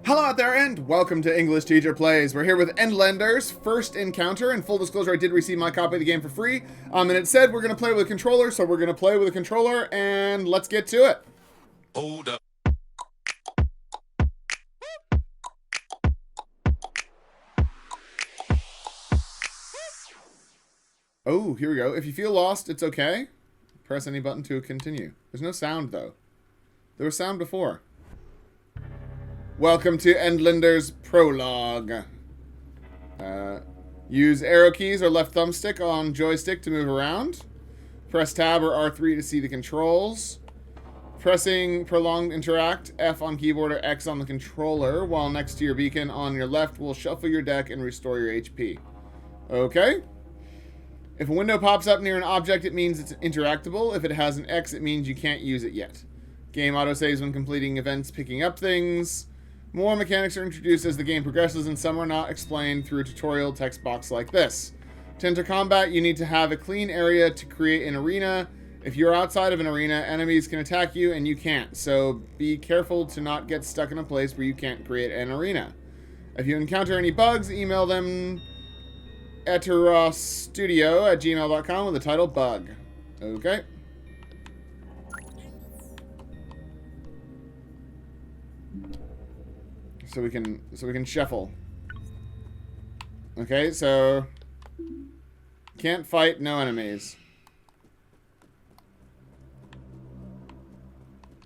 Hello out there and welcome to English Teacher Plays. We're here with Endlanders, first encounter, and full disclosure, I did receive my copy of the game for free, and it said we're going to play with a controller, so we're going to play with a controller, and let's get to it. Hold up. Oh, here we go. If you feel lost, it's okay. Press any button to continue. There's no sound, though. There was sound before. Welcome to Endlanders Prologue. Use arrow keys or left thumbstick on joystick to move around. Press tab or R3 to see the controls. Pressing prolonged interact, F on keyboard or X on the controller, while next to your beacon on your left will shuffle your deck and restore your HP. Okay. If a window pops up near an object, it means it's interactable. If it has an X, it means you can't use it yet. Game autosaves when completing events, picking up things. More mechanics are introduced as the game progresses, and some are not explained through a tutorial text box like this. To enter combat, you need to have a clean area to create an arena. If you're outside of an arena, enemies can attack you and you can't, so be careful to not get stuck in a place where you can't create an arena. If you encounter any bugs, email them eterosstudio@gmail.com with the title bug. Okay. So we can shuffle. Okay, so can't fight, no enemies.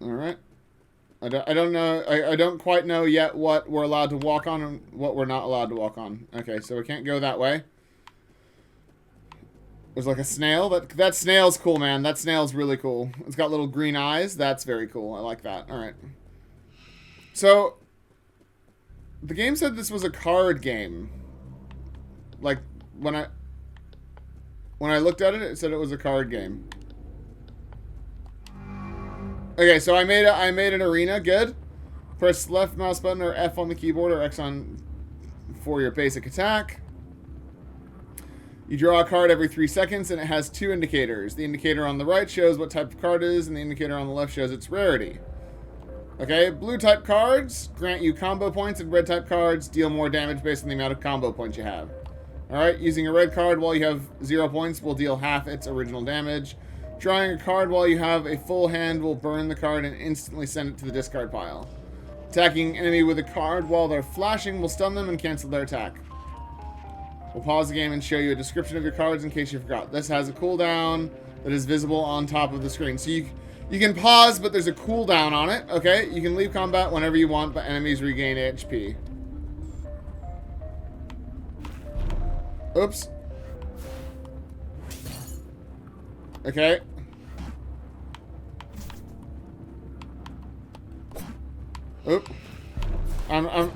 All right. I don't know. I don't quite know yet what we're allowed to walk on and what we're not allowed to walk on. Okay, so we can't go that way. There's like a snail. That snail's cool, man. That snail's really cool. It's got little green eyes. That's very cool. I like that. All right. So the game said this was a card game. Like when I looked at it, it said it was a card game. Okay, so I made an arena. Good. Press left mouse button or F on the keyboard or X on for your basic attack. You draw a card every 3 seconds, and it has 2 indicators. The indicator on the right shows what type of card it is, and the indicator on the left shows its rarity. Okay, blue type cards grant you combo points, and red type cards deal more damage based on the amount of combo points you have. Alright, using a red card while you have 0 points will deal half its original damage. Drawing a card while you have a full hand will burn the card and instantly send it to the discard pile. Attacking an enemy with a card while they're flashing will stun them and cancel their attack. We'll pause the game and show you a description of your cards in case you forgot. This has a cooldown that is visible on top of the screen. So you can pause, but there's a cooldown on it. Okay, you can leave combat whenever you want, but enemies regain HP. Oops. Okay. Oop. I'm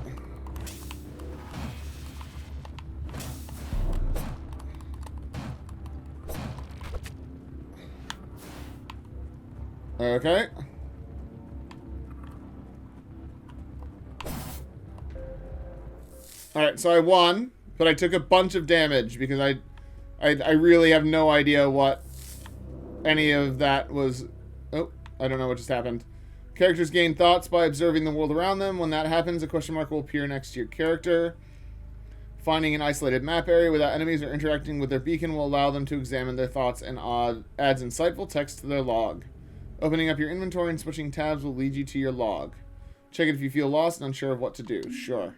okay. Alright, so I won, but I took a bunch of damage because I really have no idea what any of that was. Oh, I don't know what just happened. Characters gain thoughts by observing the world around them. When that happens, a question mark will appear next to your character. Finding an isolated map area without enemies or interacting with their beacon will allow them to examine their thoughts and adds insightful text to their log. Opening up your inventory and switching tabs will lead you to your log. Check it if you feel lost and unsure of what to do. Sure.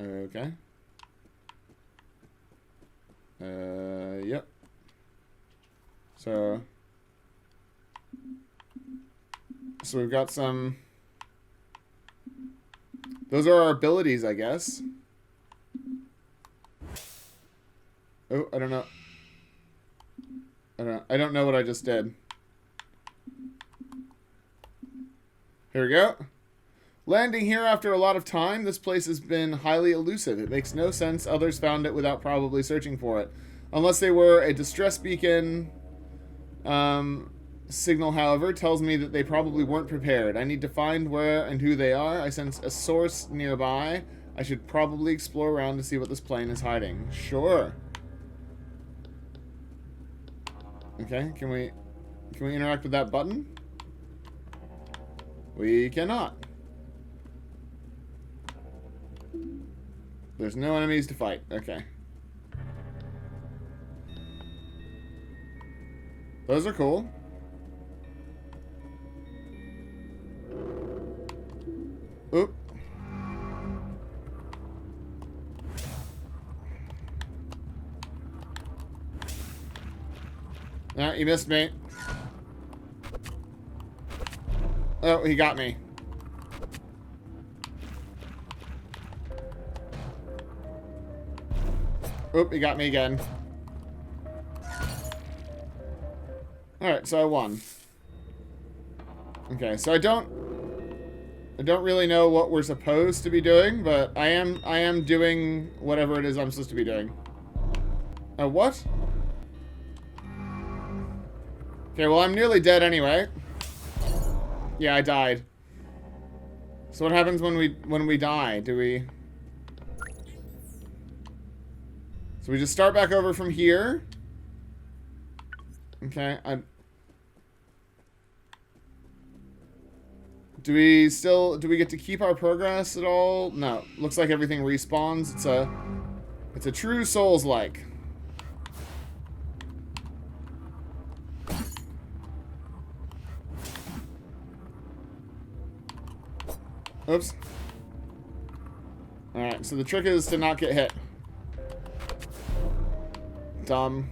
Okay. Yep. So we've got some. Those are our abilities, I guess. Oh, I don't know. I don't know what I just did. Here we go. Landing here after a lot of time, this place has been highly elusive. It makes no sense others found it without probably searching for it. Unless they were a distress beacon. Signal, however, tells me that they probably weren't prepared. I need to find where and who they are. I sense a source nearby. I should probably explore around to see what this plane is hiding. Sure. Okay, can we interact with that button? We cannot. There's no enemies to fight. Okay. Those are cool. Oop. No, you missed me. Oh, he got me. Oop, he got me again. Alright, so I won. Okay, so I don't really know what we're supposed to be doing, but I am doing whatever it is I'm supposed to be doing. What? Okay, well, I'm nearly dead anyway. Yeah, I died. So what happens when we die? Do we... So we just start back over from here. Okay, do we get to keep our progress at all? No. Looks like everything respawns. It's a true Souls-like. Oops. Alright, so the trick is to not get hit. Dumb.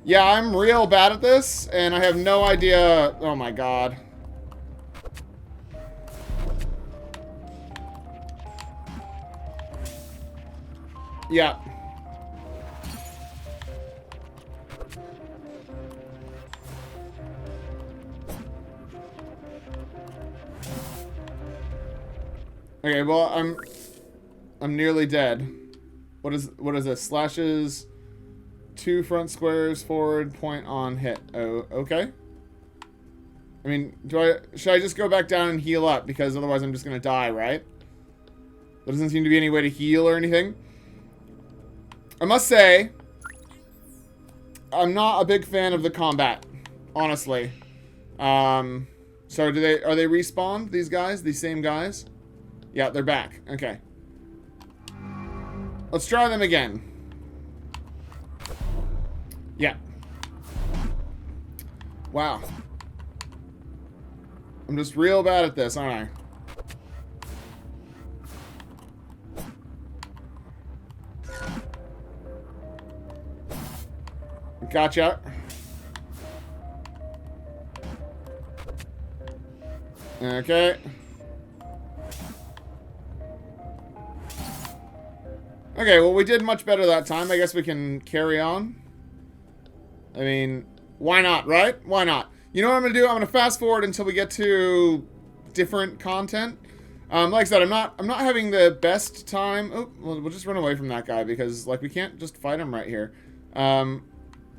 Yeah, I'm real bad at this, and I have no idea... Oh my god. Yeah. Okay, well, I'm nearly dead. What is this? Slashes 2 front squares forward, point on hit. Oh, okay. I mean, should I just go back down and heal up, because otherwise I'm just gonna die, right? There doesn't seem to be any way to heal or anything. I must say, I'm not a big fan of the combat, honestly. So are they respawned, these guys? These same guys? Yeah, they're back. Okay. Let's try them again. Yeah. Wow. I'm just real bad at this, aren't I? Gotcha. Okay. Okay, well, we did much better that time. I guess we can carry on. I mean, why not, right? Why not? You know what I'm going to do? I'm going to fast forward until we get to different content. Like I said, I'm not having the best time. Oh, we'll just run away from that guy because, like, we can't just fight him right here. I'm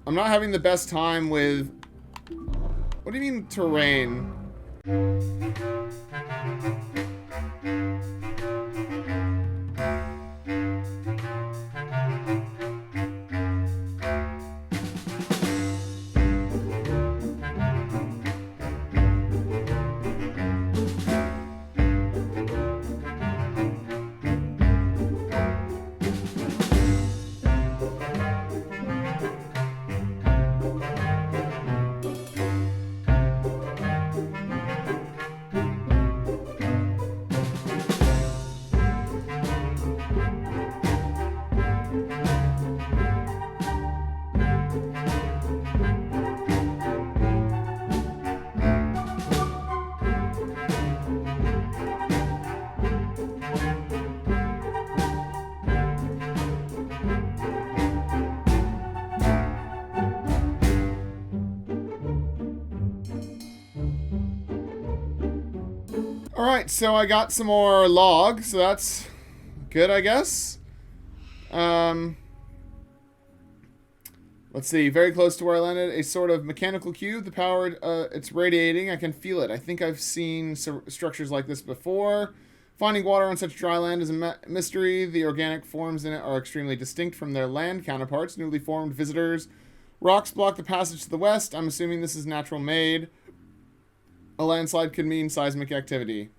not having the best time with... What do you mean, terrain? Alright, so I got some more logs, so that's good, I guess. Let's see, very close to where I landed, a sort of mechanical cube. The power, it's radiating, I can feel it. I think I've seen structures like this before. Finding water on such dry land is a mystery. The organic forms in it are extremely distinct from their land counterparts. Newly formed visitors Rocks block the passage to the west. I'm assuming this is natural made. A landslide could mean seismic activity.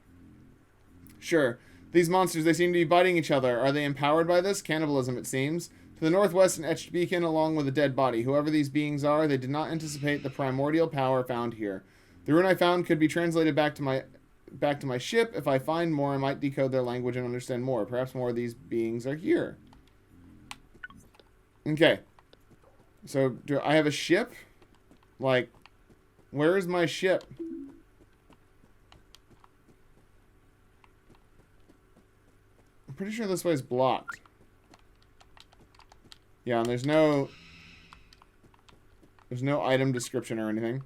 Sure. These monsters, they seem to be biting each other. Are they empowered by this? Cannibalism, it seems. To the northwest, an etched beacon along with a dead body. Whoever these beings are, they did not anticipate the primordial power found here. The rune I found could be translated back to my ship. If I find more, I might decode their language and understand more. Perhaps more of these beings are here. Okay. So, do I have a ship? Like, where is my ship? I'm pretty sure this way is blocked. Yeah, and there's no item description or anything.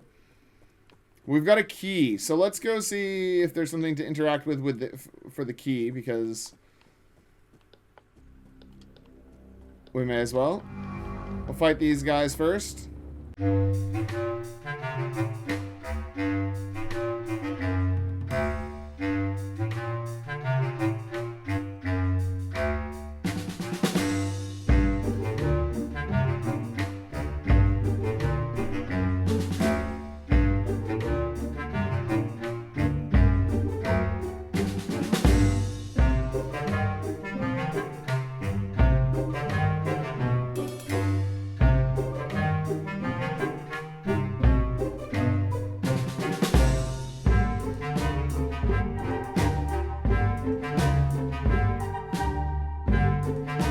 We've got a key, so let's go see if there's something to interact with for the key, because we may as well. We'll fight these guys first.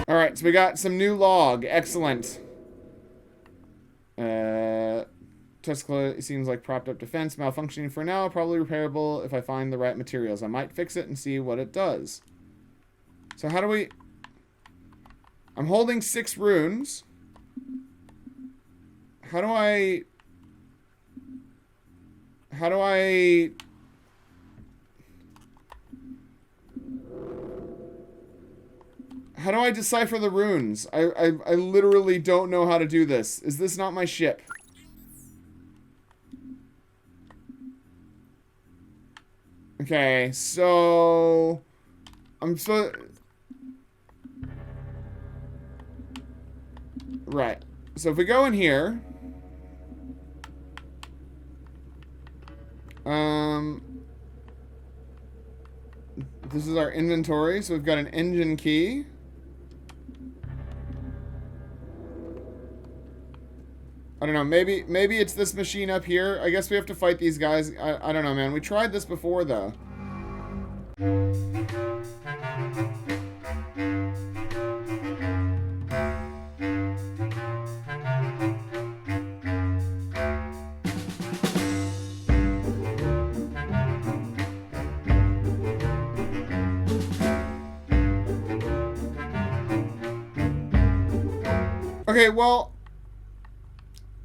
Alright, so we got some new log. Excellent. Tesla seems like propped up defense. Malfunctioning for now. Probably repairable if I find the right materials. I might fix it and see what it does. So how do we... I'm holding 6 runes. How do I decipher the runes? I literally don't know how to do this. Is this not my ship? Okay, so... Right. So if we go in here... This is our inventory, so we've got an engine key. I don't know, maybe it's this machine up here. I guess we have to fight these guys. I don't know, man. We tried this before, though. Okay, well...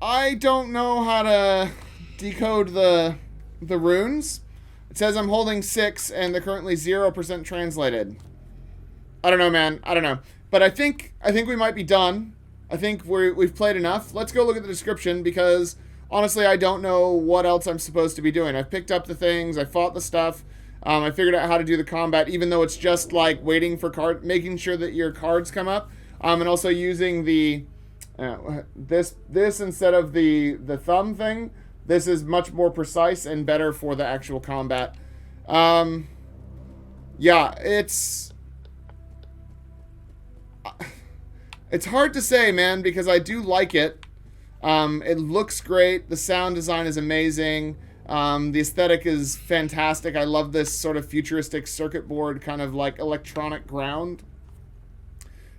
I don't know how to decode the runes. It says I'm holding 6 and they're currently 0% translated. I don't know, man. I don't know. But I think we might be done. I think we've played enough. Let's go look at the description, because honestly I don't know what else I'm supposed to be doing. I've picked up the things, I fought the stuff, I figured out how to do the combat, even though it's just like waiting for making sure that your cards come up, and also using the this instead of the thumb thing. This is much more precise and better for the actual combat. Yeah, it's hard to say, man, because I do like it. It looks great. The sound design is amazing. The aesthetic is fantastic. I love this sort of futuristic circuit board, kind of like electronic ground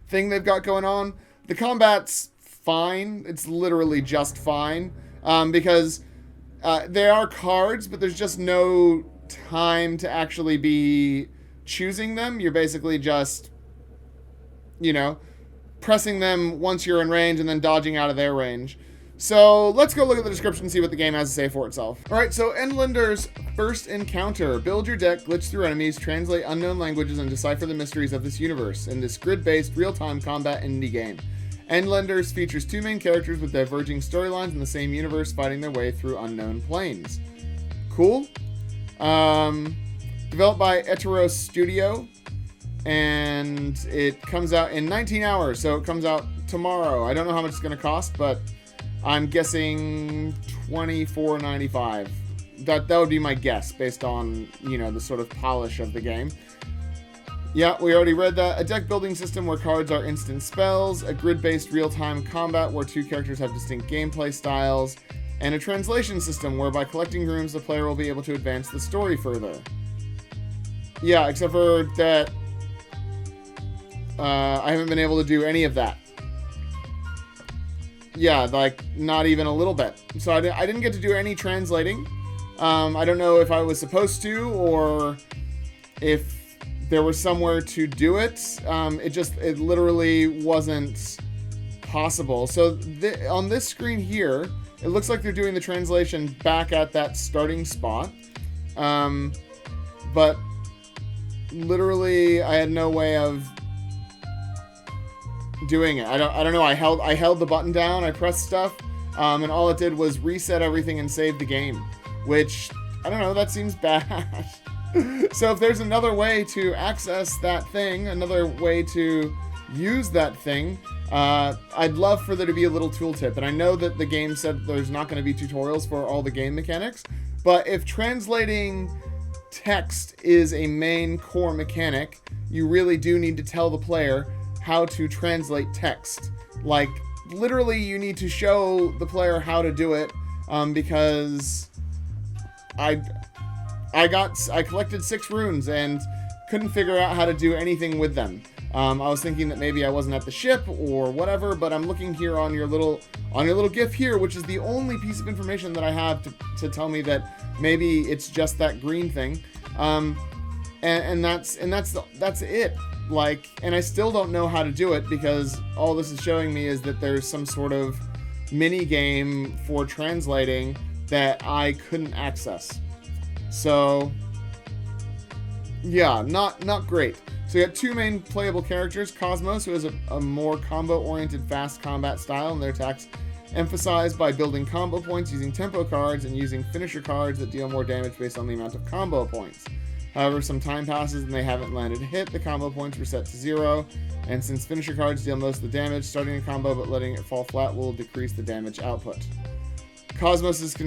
thing they've got going on. The combat's fine. It's literally just fine, because they are cards, but there's just no time to actually be choosing them. You're basically just, you know, pressing them once you're in range and then dodging out of their range. So let's go look at the description and see what the game has to say for itself. Alright, so Endlanders First Encounter. Build your deck, glitch through enemies, translate unknown languages, and decipher the mysteries of this universe in this grid-based, real-time combat indie game. Endlanders features 2 main characters with diverging storylines in the same universe fighting their way through unknown planes. Cool. Developed by Eteros Studio, and it comes out in 19 hours, so it comes out tomorrow. I don't know how much it's going to cost, but I'm guessing $24.95. That would be my guess based on, you know, the sort of polish of the game. Yeah, we already read that. A deck building system where cards are instant spells, a grid-based real-time combat where two characters have distinct gameplay styles, and a translation system where by collecting runes the player will be able to advance the story further. Yeah, except for that I haven't been able to do any of that. Yeah, like, not even a little bit. So I didn't get to do any translating. I don't know if I was supposed to, or if there was somewhere to do it. It literally wasn't possible. So on this screen here, it looks like they're doing the translation back at that starting spot. But literally, I had no way of doing it. I don't know. I held the button down. I pressed stuff, and all it did was reset everything and save the game. Which, I don't know. That seems bad. So if there's another way to access that thing, another way to use that thing, I'd love for there to be a little tooltip. And I know that the game said there's not going to be tutorials for all the game mechanics, but if translating text is a main core mechanic, you really do need to tell the player how to translate text. Like, literally, you need to show the player how to do it, because I collected 6 runes and couldn't figure out how to do anything with them. I was thinking that maybe I wasn't at the ship or whatever, but I'm looking here on your little GIF here, which is the only piece of information that I have to tell me that maybe it's just that green thing. And that's it. Like, and I still don't know how to do it, because all this is showing me is that there's some sort of mini game for translating that I couldn't access. So, yeah, not great. So you got 2 main playable characters. Cosmos, who has a more combo-oriented fast combat style, and their attacks emphasized by building combo points using tempo cards and using finisher cards that deal more damage based on the amount of combo points. However, some time passes and they haven't landed a hit, the combo points reset to 0, and since finisher cards deal most of the damage, starting a combo but letting it fall flat will decrease the damage output. Cosmos is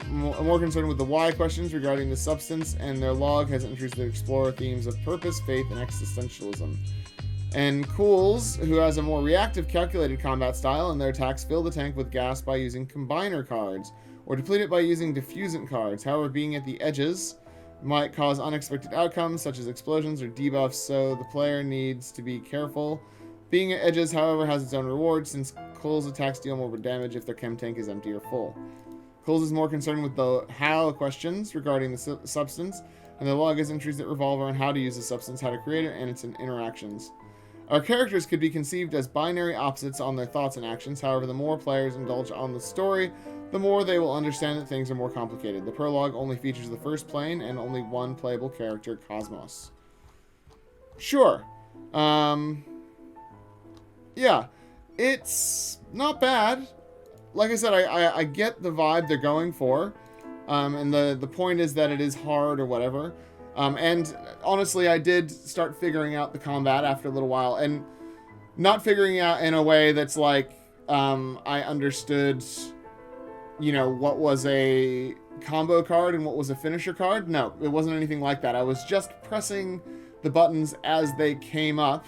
more concerned with the why questions regarding the substance, and their log has entries that explore themes of purpose, faith, and existentialism. And Cools, who has a more reactive, calculated combat style, and their attacks fill the tank with gas by using combiner cards, or deplete it by using diffusant cards. However, being at the edges might cause unexpected outcomes, such as explosions or debuffs, so the player needs to be careful. Being at edges, however, has its own reward, since Cole's attacks deal more damage if their chem tank is empty or full. Cole's is more concerned with the how questions regarding the substance, and the log has entries that revolve around how to use the substance, how to create it, and its interactions. Our characters could be conceived as binary opposites on their thoughts and actions. However, the more players indulge on the story, the more they will understand that things are more complicated. The prologue only features the first plane and only one playable character, Cosmos. Sure. Yeah, it's not bad. Like I said, I get the vibe they're going for, and the point is that it is hard or whatever. And honestly, I did start figuring out the combat after a little while, and not figuring out in a way that's like I understood, you know, what was a combo card and what was a finisher card. No, it wasn't anything like that. I was just pressing the buttons as they came up,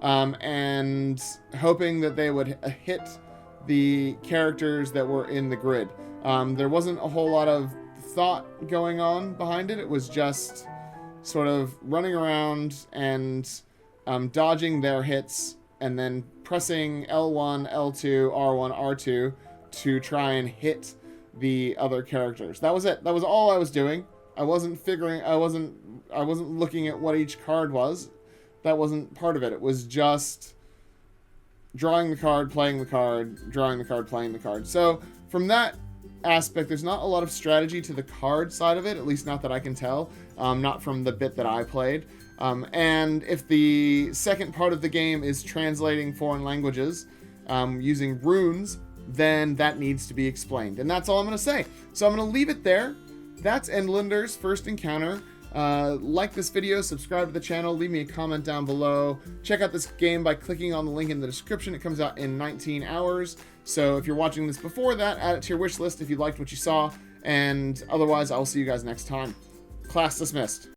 and hoping that they would hit the characters that were in the grid. There wasn't a whole lot of thought going on behind it. It was just sort of running around and dodging their hits, and then pressing L1, L2, R1, R2 to try and hit the other characters. That was it. That was all I was doing. I wasn't looking at what each card was. That wasn't part of it. It was just drawing the card, playing the card, drawing the card, playing the card. So from that aspect, there's not a lot of strategy to the card side of it, at least not that I can tell, not from the bit that I played. And if the second part of the game is translating foreign languages using runes, then that needs to be explained. And that's all I'm going to say. So I'm going to leave it there. That's Endlanders' first encounter. Like this video, subscribe to the channel, leave me a comment down below. Check out this game by clicking on the link in the description. It comes out in 19 hours. So if you're watching this before that, add it to your wish list if you liked what you saw. And otherwise, I'll see you guys next time. Class dismissed.